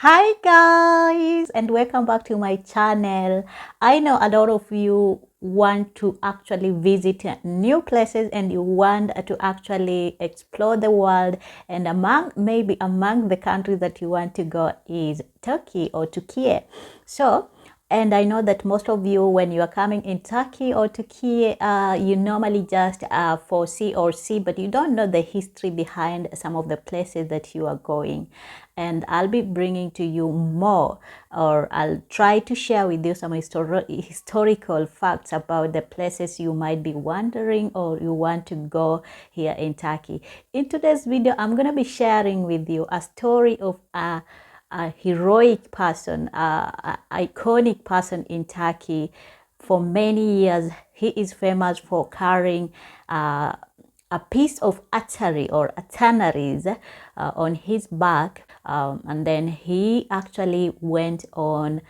Hi guys, and welcome back to my channel. I know a lot of you want to actually visit new places and you want to actually explore the world, and maybe among the countries that you want to go is Turkey or Turkey. And I know that most of you, when you are coming in Turkey or Turkey, you normally just foresee or see, but you don't know the history behind some of the places that you are going. And I'll be bringing to you more, or I'll try to share with you some historical facts about the places you might be wondering or you want to go here in Turkey. In today's video, I'm going to be sharing with you a story of a heroic person, iconic person in Turkey. For many years, he is famous for carrying a piece of artery or arteries on his back, and then he actually went on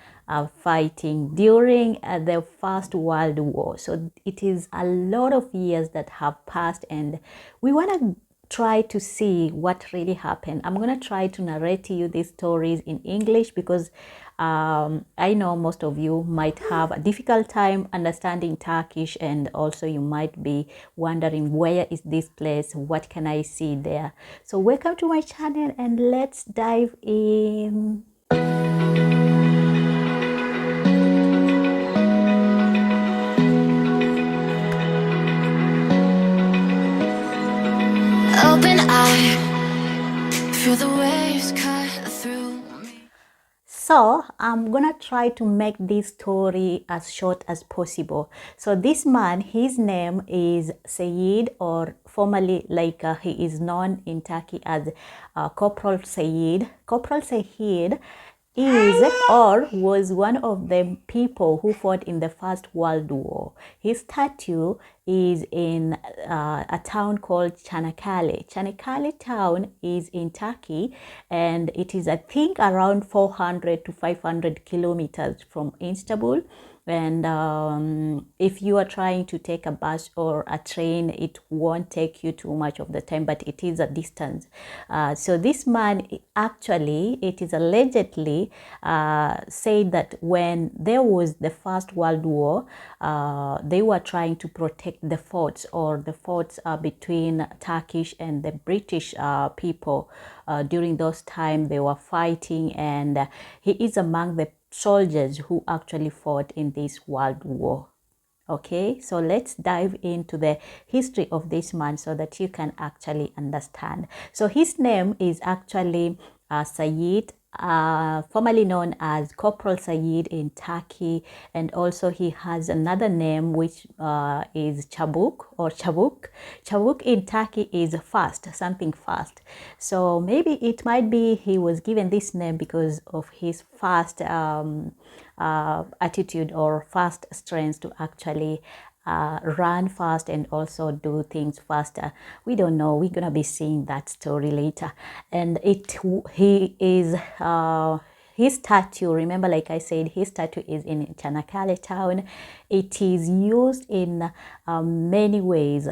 fighting during the First World War. So it is a lot of years that have passed, and we want to try to see what really happened. I'm going to try to narrate to you these stories in English because I know most of you might have a difficult time understanding Turkish, and also you might be wondering, where is this place? What can I see there? So welcome to my channel and let's dive in. Open eye, feel the waves cut through me. So I'm gonna try to make this story as short as possible. So this man, his name is Seyit, or formerly he is known in Turkey as Corporal Seyit. Corporal Seyit is or was one of the people who fought in the First World War. His statue is in a town called Canakkale. Canakkale town is in Turkey, and it is, I think, around 400 to 500 kilometers from Istanbul. And if you are trying to take a bus or a train, it won't take you too much of the time, but it is a distance. So this man, actually, it is allegedly said that when there was the First World War, they were trying to protect the forts, or the forts between Turkish and the British people. During those times, they were fighting, and he is among the soldiers who actually fought in this world war. Okay, so let's dive into the history of this man so that you can actually understand. So his name is actually Seyit, formerly known as Corporal Seyit in Turkey, and also he has another name which is Cabuk or Cabuk. Cabuk in Turkey is fast, something fast. So maybe it might be he was given this name because of his fast attitude or fast strength to actually run fast and also do things faster. We don't know. We're gonna be seeing that story later. And he is his statue, remember, like I said, his statue is in Canakkale town. It is used in many ways.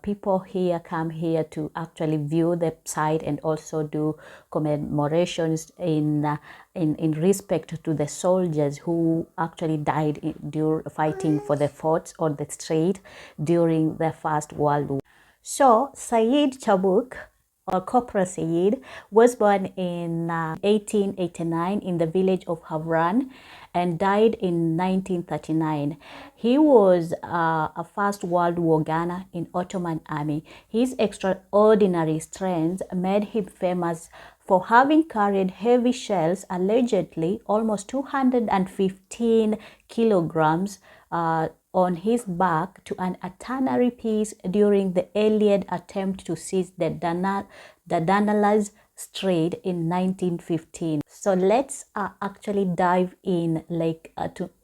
People here come here to actually view the site and also do commemorations in respect to the soldiers who actually died during fighting for the forts or the strait during the First World War. So Seyit Cabuk, or Corporal Seyit, was born in 1889 in the village of Havran and died in 1939. He was a First World War gunner in Ottoman army. His extraordinary strength made him famous for having carried heavy shells, allegedly almost 215 kilograms, on his back to an artillery piece during the Allied attempt to seize the Dardanelles Strait in 1915. So let's actually dive in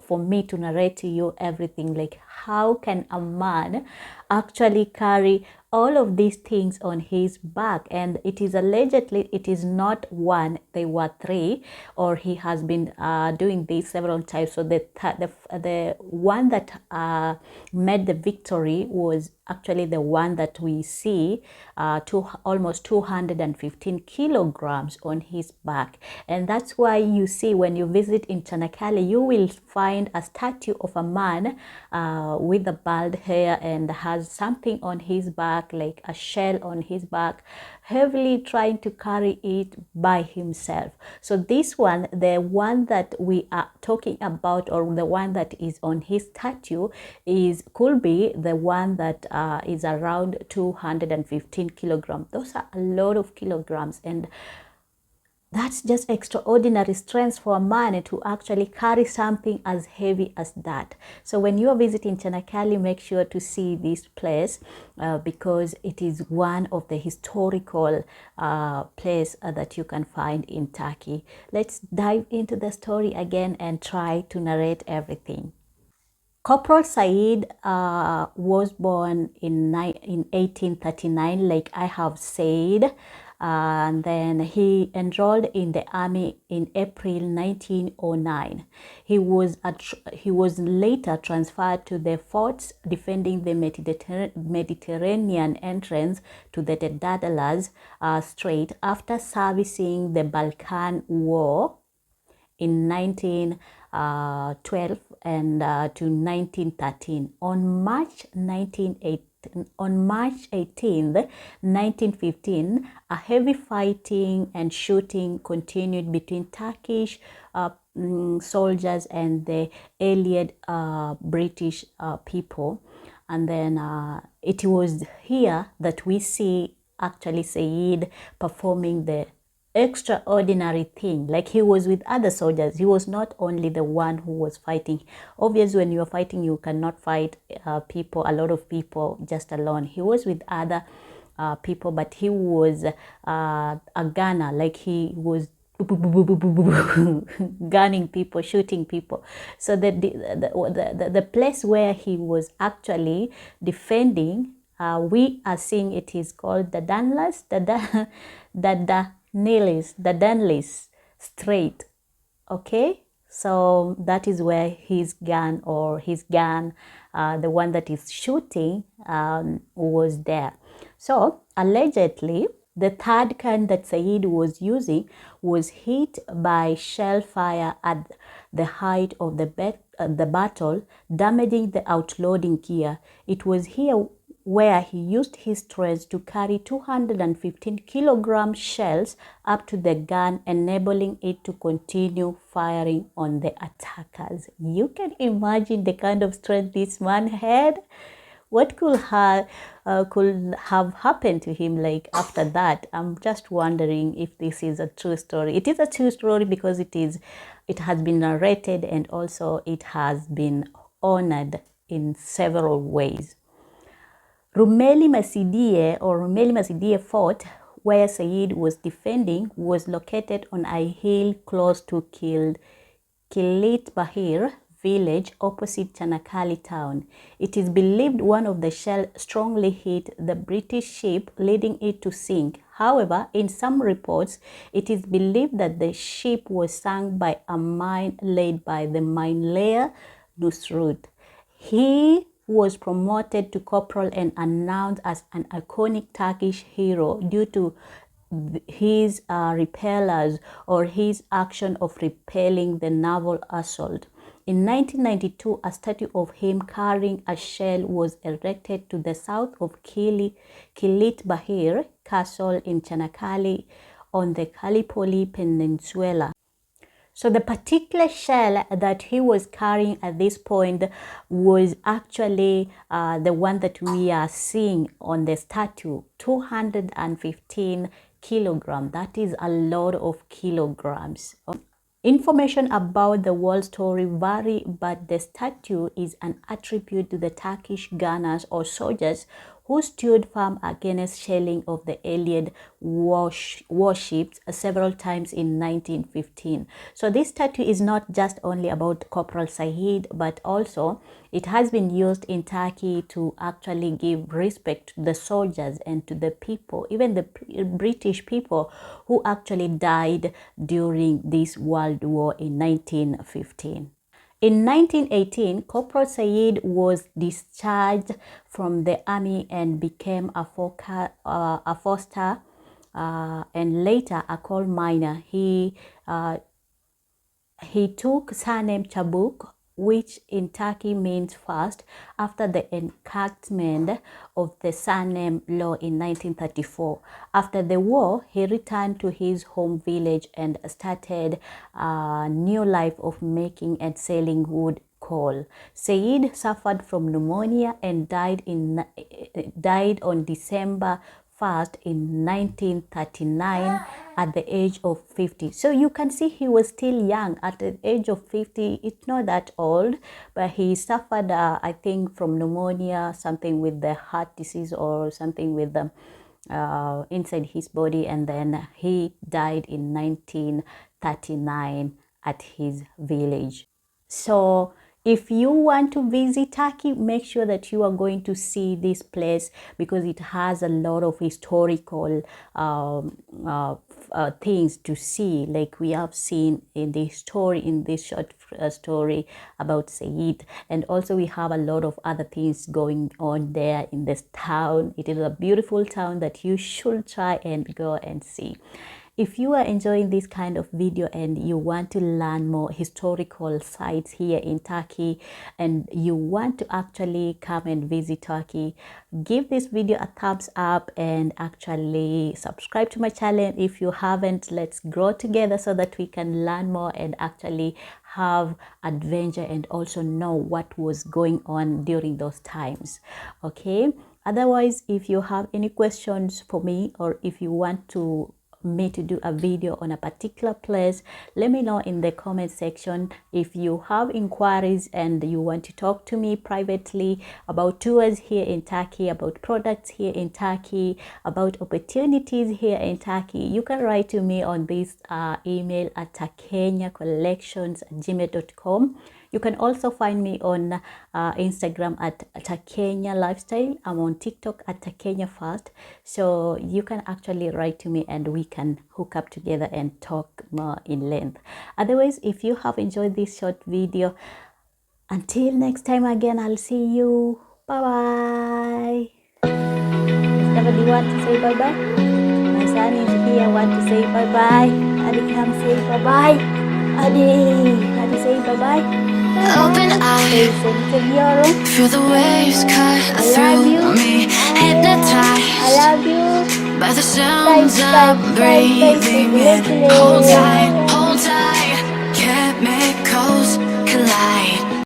for me to narrate to you everything. Like, how can a man actually carry all of these things on his back? And it is allegedly, it is not one, they were three, or he has been doing this several times. So the one that made the victory was actually the one that we see almost 215 kilograms on his back. And that's why you see when you visit in Canakkale, you will find a statue of a man with the bald hair and has something on his back, like a shell on his back, heavily trying to carry it by himself. So this one, the one that we are talking about, or the one that is on his statue, could be the one that is around 215 kilograms. Those are a lot of kilograms, and that's just extraordinary strength for a man to actually carry something as heavy as that. So when you are visiting Canakkale, make sure to see this place because it is one of the historical place that you can find in Turkey. Let's dive into the story again and try to narrate everything. Corporal Seyit was born in 1839, like I have said, and then he enrolled in the army in April 1909. He was later transferred to the forts defending the Mediterranean entrance to the Dardanelles Strait after servicing the Balkan War in 1912 and to 1913. On March 18th, 1915, a heavy fighting and shooting continued between Turkish soldiers and the allied British people. And then it was here that we see actually Seyit performing the extraordinary thing. Like, he was with other soldiers. He was not only the one who was fighting. Obviously, when you are fighting, you cannot fight a lot of people just alone. He was with other people, but he was a gunner. Like, he was gunning people, shooting people. So the place where he was actually defending, we are seeing it is called the Dardanelles Strait. Okay, so that is where his gun, the one that is shooting, was there. So allegedly, the third gun that Seyit was using was hit by shell fire at the height of the battle, damaging the outloading gear. It was here where he used his strength to carry 215 kilogram shells up to the gun, enabling it to continue firing on the attackers. You can imagine the kind of strength this man had. What could have happened to him, like, after that? I'm just wondering if this is a true story. It is a true story because it has been narrated, and also it has been honored in several ways. Rumelia Mecidiye Fort, where Seyit was defending, was located on a hill close to Kilit Bahir village opposite Canakkale town. It is believed one of the shells strongly hit the British ship, leading it to sink. However, in some reports, it is believed that the ship was sunk by a mine laid by the mine layer Nusrut. He was promoted to corporal and announced as an iconic Turkish hero due to his repellers, or his action of repelling the naval assault. In 1992, a statue of him carrying a shell was erected to the south of Kilit Bahir Castle in Canakkale on the Gallipoli Peninsula. So the particular shell that he was carrying at this point was actually the one that we are seeing on the statue, 215 kilograms. That is a lot of kilograms. Information about the wall story vary, but the statue is an attribute to the Turkish gunners or soldiers who stood firm against shelling of the Allied warships several times in 1915. So this statue is not just only about Corporal Seyit, but also it has been used in Turkey to actually give respect to the soldiers and to the people, even the British people who actually died during this World War in 1915. In 1918, Corporal Seyit was discharged from the army and became a foster and later a coal miner. He took surname Cabuk, which in Turkey means fast, after the enactment of the surname law in 1934. After the war, he returned to his home village and started a new life of making and selling wood coal. Seyit suffered from pneumonia and died on December 1st in 1939 at the age of 50. So you can see he was still young at the age of 50. It's not that old, but he suffered I think from pneumonia, something with the heart disease or something with the inside his body, and then he died in 1939 at his village. So if you want to visit Turkey, make sure that you are going to see this place because it has a lot of historical things to see, like we have seen in the story, in this short story about Seyit. And also we have a lot of other things going on there in this town. It is a beautiful town that you should try and go and see. If you are enjoying this kind of video and you want to learn more historical sites here in Turkey and you want to actually come and visit Turkey, give this video a thumbs up and actually subscribe to my channel if you haven't. Let's grow together so that we can learn more and actually have adventure and also know what was going on during those times. Okay, otherwise, if you have any questions for me or if you want me to do a video on a particular place, let me know in the comment section. If you have inquiries and you want to talk to me privately about tours here in Turkey, about products here in Turkey, about opportunities here in Turkey, you can write to me on this email at takenyacollections@gmail.com. You can also find me on Instagram at Takenya Lifestyle. I'm on TikTok at Takenya Fast. So you can actually write to me and we can hook up together and talk more in length. Otherwise, if you have enjoyed this short video, until next time again, I'll see you. Bye-bye. Does somebody want to say bye-bye? My son is here, want to say bye-bye. Adi, come say bye-bye. Adi say bye-bye. Open eye, feel the waves cut through me, hypnotized by the sounds I'm breathing in. Hold tight.